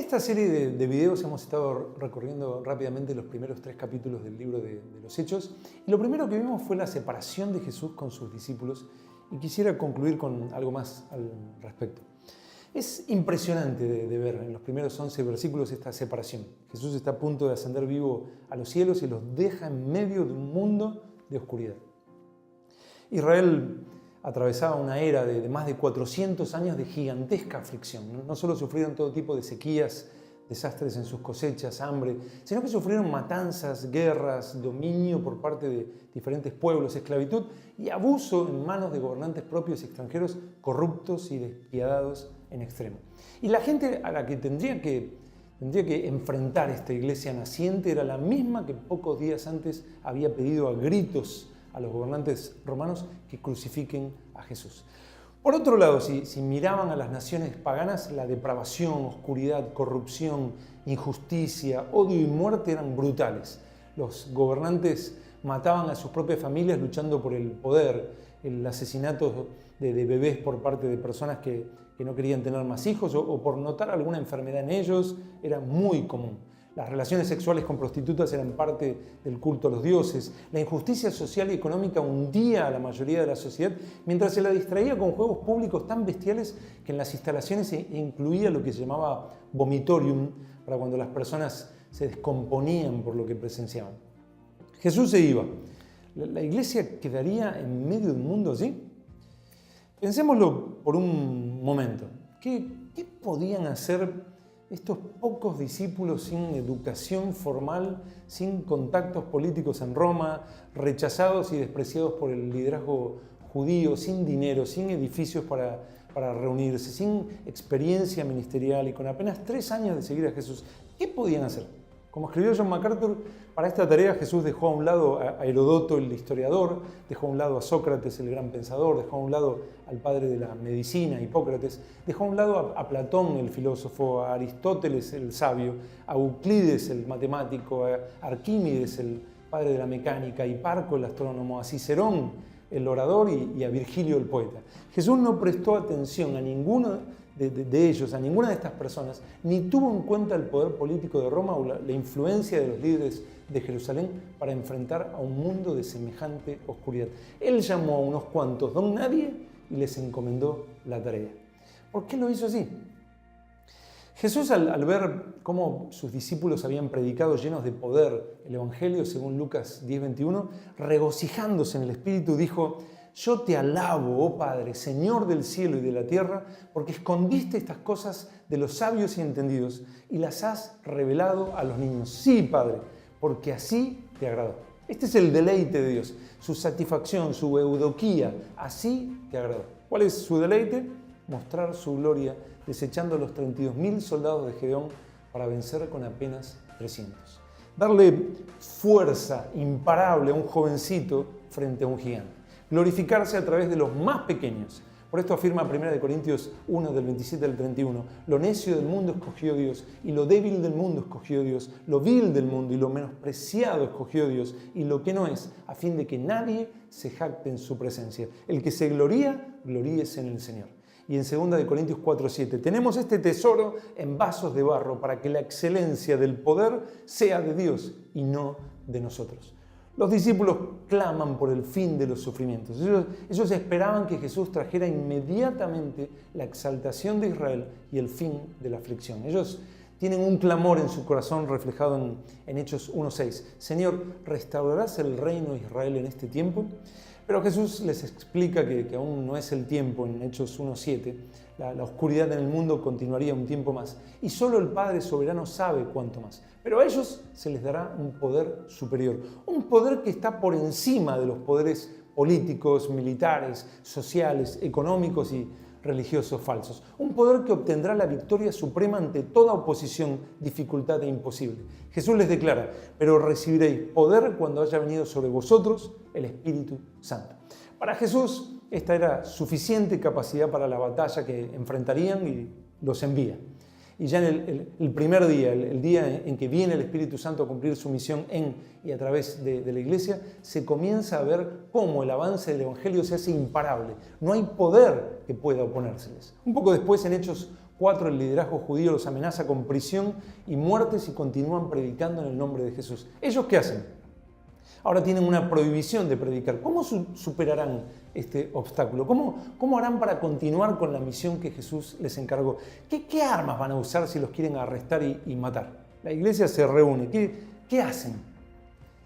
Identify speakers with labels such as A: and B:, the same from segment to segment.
A: esta serie de videos hemos estado recorriendo rápidamente los primeros 3 capítulos del libro de los Hechos. Y lo primero que vimos fue la separación de Jesús con sus discípulos. Y quisiera concluir con algo más al respecto. Es impresionante de ver en los primeros 11 versículos esta separación. Jesús está a punto de ascender vivo a los cielos y los deja en medio de un mundo de oscuridad. Israel atravesaba una era de más de 400 años de gigantesca aflicción. No solo sufrieron todo tipo de sequías, desastres en sus cosechas, hambre, sino que sufrieron matanzas, guerras, dominio por parte de diferentes pueblos, esclavitud y abuso en manos de gobernantes propios y extranjeros corruptos y despiadados en extremo. Y la gente a la que tendría que enfrentar esta iglesia naciente era la misma que pocos días antes había pedido a gritos a los gobernantes romanos que crucifiquen a Jesús. Por otro lado, si miraban a las naciones paganas, la depravación, oscuridad, corrupción, injusticia, odio y muerte eran brutales. Los gobernantes mataban a sus propias familias luchando por el poder. El asesinato de bebés por parte de personas que no querían tener más hijos o por notar alguna enfermedad en ellos era muy común. Las relaciones sexuales con prostitutas eran parte del culto a los dioses. La injusticia social y económica hundía a la mayoría de la sociedad, mientras se la distraía con juegos públicos tan bestiales que en las instalaciones se incluía lo que se llamaba vomitorium, para cuando las personas se descomponían por lo que presenciaban. Jesús se iba. ¿La iglesia quedaría en medio de un mundo así? Pensémoslo por un momento. ¿Qué podían hacer estos pocos discípulos sin educación formal, sin contactos políticos en Roma, rechazados y despreciados por el liderazgo judío, sin dinero, sin edificios para reunirse, sin experiencia ministerial y con apenas 3 años de seguir a Jesús? ¿Qué podían hacer? Como escribió John MacArthur, para esta tarea Jesús dejó a un lado a Herodoto, el historiador, dejó a un lado a Sócrates, el gran pensador, dejó a un lado al padre de la medicina, Hipócrates, dejó a un lado a Platón, el filósofo, a Aristóteles, el sabio, a Euclides, el matemático, a Arquímedes, el padre de la mecánica, a Hiparco, el astrónomo, a Cicerón, el orador, y a Virgilio, el poeta. Jesús no prestó atención a ninguno de ellos, a ninguna de estas personas, ni tuvo en cuenta el poder político de Roma o la influencia de los líderes de Jerusalén para enfrentar a un mundo de semejante oscuridad. Él llamó a unos cuantos don nadie y les encomendó la tarea. ¿Por qué lo hizo así? Jesús, al ver cómo sus discípulos habían predicado llenos de poder el Evangelio, según Lucas 10:21, regocijándose en el Espíritu, dijo: «Yo te alabo, oh Padre, Señor del cielo y de la tierra, porque escondiste estas cosas de los sabios y entendidos y las has revelado a los niños. Sí, Padre, porque así te agradó». Este es el deleite de Dios, su satisfacción, su eudoquía. Así te agradó. ¿Cuál es su deleite? Mostrar su gloria, desechando a los 32.000 soldados de Gedeón para vencer con apenas 300. Darle fuerza imparable a un jovencito frente a un gigante. Glorificarse a través de los más pequeños. Por esto afirma 1 Corintios 1, del 27 al 31, lo necio del mundo escogió Dios, y lo débil del mundo escogió Dios, lo vil del mundo y lo menospreciado escogió Dios, y lo que no es, a fin de que nadie se jacte en su presencia. El que se gloría, gloríese en el Señor. Y en 2 Corintios 4:7, tenemos este tesoro en vasos de barro para que la excelencia del poder sea de Dios y no de nosotros. Los discípulos claman por el fin de los sufrimientos. Ellos esperaban que Jesús trajera inmediatamente la exaltación de Israel y el fin de la aflicción. Ellos tienen un clamor en su corazón reflejado en Hechos 1:6. Señor, ¿restaurarás el reino de Israel en este tiempo? Pero Jesús les explica que aún no es el tiempo en Hechos 1:7. La oscuridad en el mundo continuaría un tiempo más. Y solo el Padre soberano sabe cuánto más. Pero a ellos se les dará un poder superior. Un poder que está por encima de los poderes políticos, militares, sociales, económicos y religiosos falsos. Un poder que obtendrá la victoria suprema ante toda oposición, dificultad e imposible. Jesús les declara: pero recibiréis poder cuando haya venido sobre vosotros el Espíritu Santo. Para Jesús esta era suficiente capacidad para la batalla que enfrentarían y los envía. Y ya en el primer día, el día en que viene el Espíritu Santo a cumplir su misión en y a través de la iglesia, se comienza a ver cómo el avance del Evangelio se hace imparable. No hay poder que pueda oponérseles. Un poco después, en Hechos 4, el liderazgo judío los amenaza con prisión y muerte si continúan predicando en el nombre de Jesús. ¿Ellos qué hacen? Ahora tienen una prohibición de predicar. ¿Cómo superarán este obstáculo? ¿Cómo harán para continuar con la misión que Jesús les encargó? ¿Qué armas van a usar si los quieren arrestar y matar? La iglesia se reúne. ¿Qué hacen?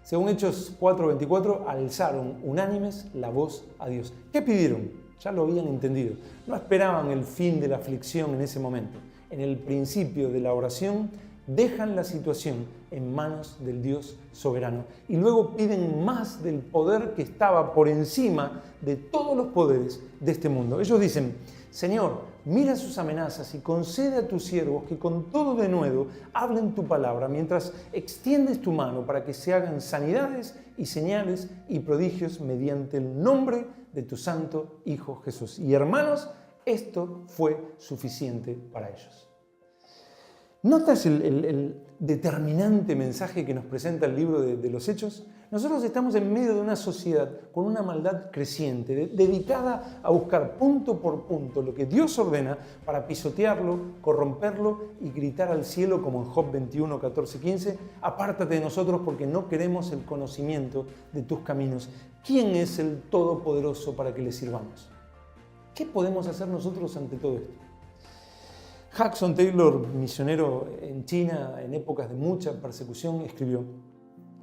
A: Según Hechos 4:24, alzaron unánimes la voz a Dios. ¿Qué pidieron? Ya lo habían entendido. No esperaban el fin de la aflicción en ese momento. En el principio de la oración, dejan la situación en manos del Dios soberano y luego piden más del poder que estaba por encima de todos los poderes de este mundo. Ellos dicen: Señor, mira sus amenazas y concede a tus siervos que con todo denuedo hablen tu palabra mientras extiendes tu mano para que se hagan sanidades y señales y prodigios mediante el nombre de tu santo Hijo Jesús. Y hermanos, esto fue suficiente para ellos. ¿Notas el determinante mensaje que nos presenta el libro de los Hechos? Nosotros estamos en medio de una sociedad con una maldad creciente, dedicada a buscar punto por punto lo que Dios ordena para pisotearlo, corromperlo y gritar al cielo como en Job 21, 14, 15, apártate de nosotros porque no queremos el conocimiento de tus caminos. ¿Quién es el Todopoderoso para que le sirvamos? ¿Qué podemos hacer nosotros ante todo esto? Hudson Taylor, misionero en China en épocas de mucha persecución, escribió: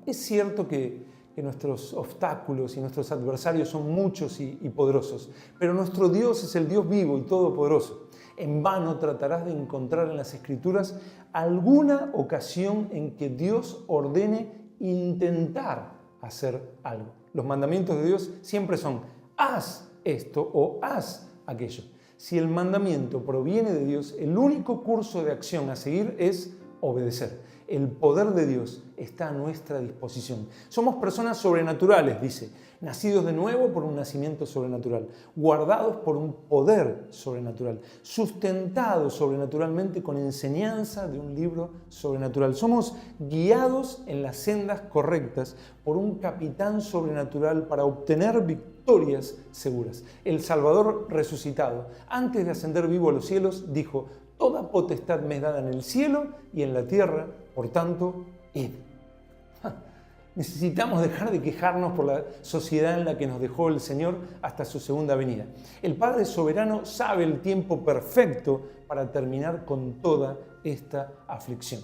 A: es cierto que nuestros obstáculos y nuestros adversarios son muchos y poderosos, pero nuestro Dios es el Dios vivo y todopoderoso. En vano tratarás de encontrar en las Escrituras alguna ocasión en que Dios ordene intentar hacer algo. Los mandamientos de Dios siempre son: haz esto o haz aquello. Si el mandamiento proviene de Dios, el único curso de acción a seguir es obedecer. El poder de Dios está a nuestra disposición. Somos personas sobrenaturales, dice, nacidos de nuevo por un nacimiento sobrenatural, guardados por un poder sobrenatural, sustentados sobrenaturalmente con enseñanza de un libro sobrenatural. Somos guiados en las sendas correctas por un capitán sobrenatural para obtener victorias seguras. El Salvador resucitado, antes de ascender vivo a los cielos, dijo: toda potestad me es dada en el cielo y en la tierra, por tanto, id. Necesitamos dejar de quejarnos por la sociedad en la que nos dejó el Señor hasta su segunda venida. El Padre soberano sabe el tiempo perfecto para terminar con toda esta aflicción.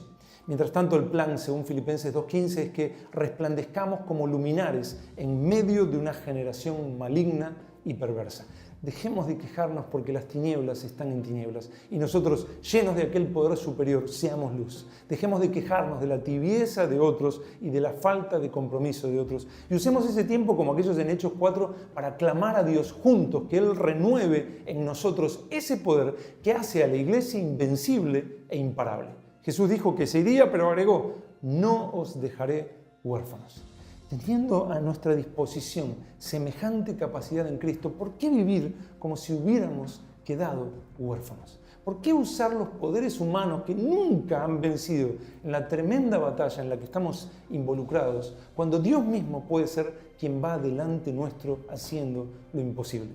A: Mientras tanto, el plan, según Filipenses 2:15, es que resplandezcamos como luminares en medio de una generación maligna y perversa. Dejemos de quejarnos porque las tinieblas están en tinieblas y nosotros, llenos de aquel poder superior, seamos luz. Dejemos de quejarnos de la tibieza de otros y de la falta de compromiso de otros y usemos ese tiempo como aquellos en Hechos 4 para clamar a Dios juntos, que Él renueve en nosotros ese poder que hace a la iglesia invencible e imparable. Jesús dijo que se iría, pero agregó: no os dejaré huérfanos. Teniendo a nuestra disposición semejante capacidad en Cristo, ¿por qué vivir como si hubiéramos quedado huérfanos? ¿Por qué usar los poderes humanos que nunca han vencido en la tremenda batalla en la que estamos involucrados, cuando Dios mismo puede ser quien va delante nuestro haciendo lo imposible?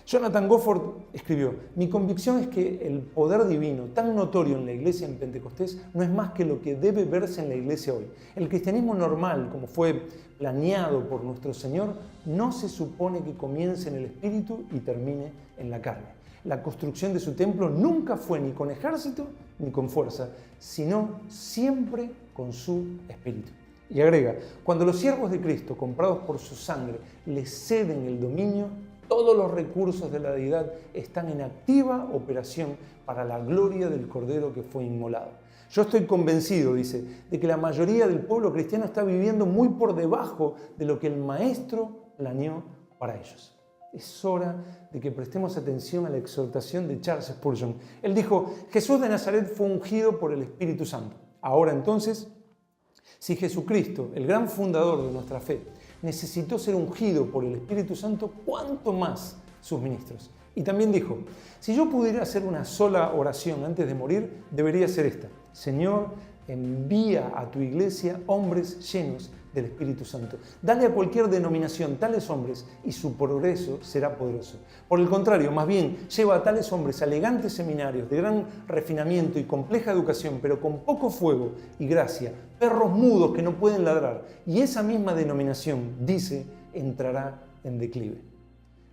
A: Jonathan Gofford escribió: mi convicción es que el poder divino tan notorio en la iglesia en Pentecostés no es más que lo que debe verse en la iglesia hoy. El cristianismo normal, como fue planeado por nuestro Señor, no se supone que comience en el espíritu y termine en la carne. La construcción de su templo nunca fue ni con ejército ni con fuerza, sino siempre con su espíritu. Y agrega: cuando los siervos de Cristo, comprados por su sangre, le ceden el dominio, todos los recursos de la deidad están en activa operación para la gloria del Cordero que fue inmolado. Yo estoy convencido, dice, de que la mayoría del pueblo cristiano está viviendo muy por debajo de lo que el Maestro planeó para ellos. Es hora de que prestemos atención a la exhortación de Charles Spurgeon. Él dijo: Jesús de Nazaret fue ungido por el Espíritu Santo. Ahora entonces, si Jesucristo, el gran fundador de nuestra fe, necesitó ser ungido por el Espíritu Santo, ¿cuánto más sus ministros? Y también dijo: si yo pudiera hacer una sola oración antes de morir, debería ser esta: Señor, envía a tu iglesia hombres llenos del Espíritu Santo. Dale a cualquier denominación tales hombres y su progreso será poderoso. Por el contrario, más bien, lleva a tales hombres a elegantes seminarios de gran refinamiento y compleja educación, pero con poco fuego y gracia, perros mudos que no pueden ladrar. Y esa misma denominación, dice, entrará en declive.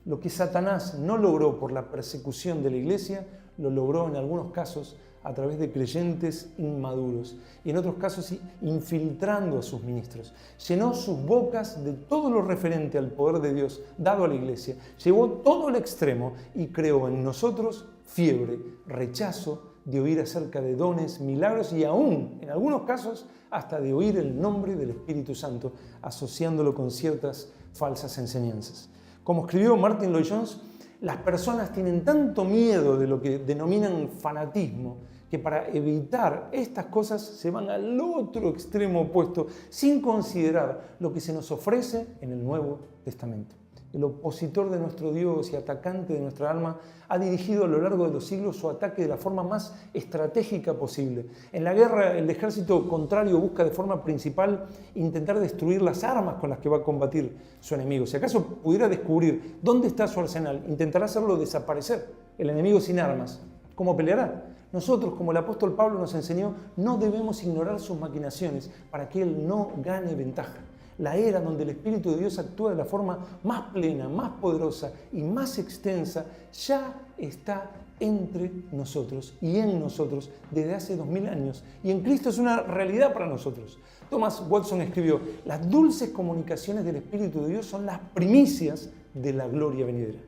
A: Lo que Satanás no logró por la persecución de la iglesia, lo logró en algunos casos a través de creyentes inmaduros y en otros casos infiltrando a sus ministros. Llenó sus bocas de todo lo referente al poder de Dios dado a la iglesia, llevó todo al extremo y creó en nosotros fiebre, rechazo de oír acerca de dones, milagros y aún, en algunos casos, hasta de oír el nombre del Espíritu Santo, asociándolo con ciertas falsas enseñanzas. Como escribió Martin Lloyd-Jones, las personas tienen tanto miedo de lo que denominan fanatismo que para evitar estas cosas se van al otro extremo opuesto sin considerar lo que se nos ofrece en el Nuevo Testamento. El opositor de nuestro Dios y atacante de nuestra alma ha dirigido a lo largo de los siglos su ataque de la forma más estratégica posible. En la guerra, el ejército contrario busca de forma principal intentar destruir las armas con las que va a combatir su enemigo. Si acaso pudiera descubrir dónde está su arsenal, intentará hacerlo desaparecer. El enemigo sin armas, ¿cómo peleará? Nosotros, como el apóstol Pablo nos enseñó, no debemos ignorar sus maquinaciones para que él no gane ventaja. La era donde el Espíritu de Dios actúa de la forma más plena, más poderosa y más extensa, ya está entre nosotros y en nosotros desde hace 2000 años. Y en Cristo es una realidad para nosotros. Thomas Watson escribió: las dulces comunicaciones del Espíritu de Dios son las primicias de la gloria venidera.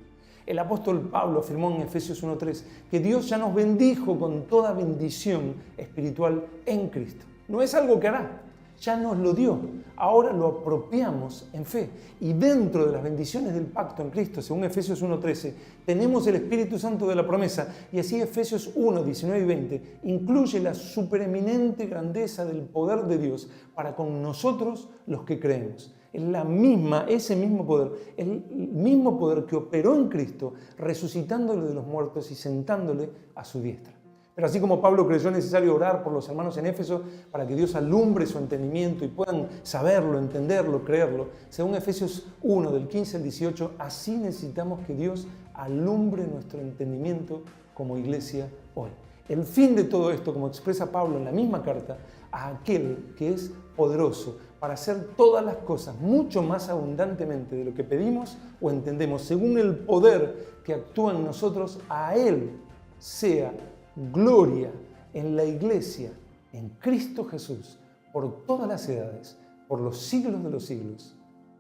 A: El apóstol Pablo afirmó en Efesios 1:3 que Dios ya nos bendijo con toda bendición espiritual en Cristo. No es algo que hará, ya nos lo dio. Ahora lo apropiamos en fe. Y dentro de las bendiciones del pacto en Cristo, según Efesios 1:13, tenemos el Espíritu Santo de la promesa. Y así Efesios 1:19 y 20 incluye la supereminente grandeza del poder de Dios para con nosotros los que creemos. Es ese mismo poder, el mismo poder que operó en Cristo, resucitándole de los muertos y sentándole a su diestra. Pero así como Pablo creyó necesario orar por los hermanos en Éfeso para que Dios alumbre su entendimiento y puedan saberlo, entenderlo, creerlo, según Efesios 1, del 15 al 18, así necesitamos que Dios alumbre nuestro entendimiento como iglesia hoy. El fin de todo esto, como expresa Pablo en la misma carta, a aquel que es poderoso para hacer todas las cosas mucho más abundantemente de lo que pedimos o entendemos, según el poder que actúa en nosotros, a Él sea gloria en la iglesia, en Cristo Jesús, por todas las edades, por los siglos de los siglos.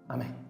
A: Amén.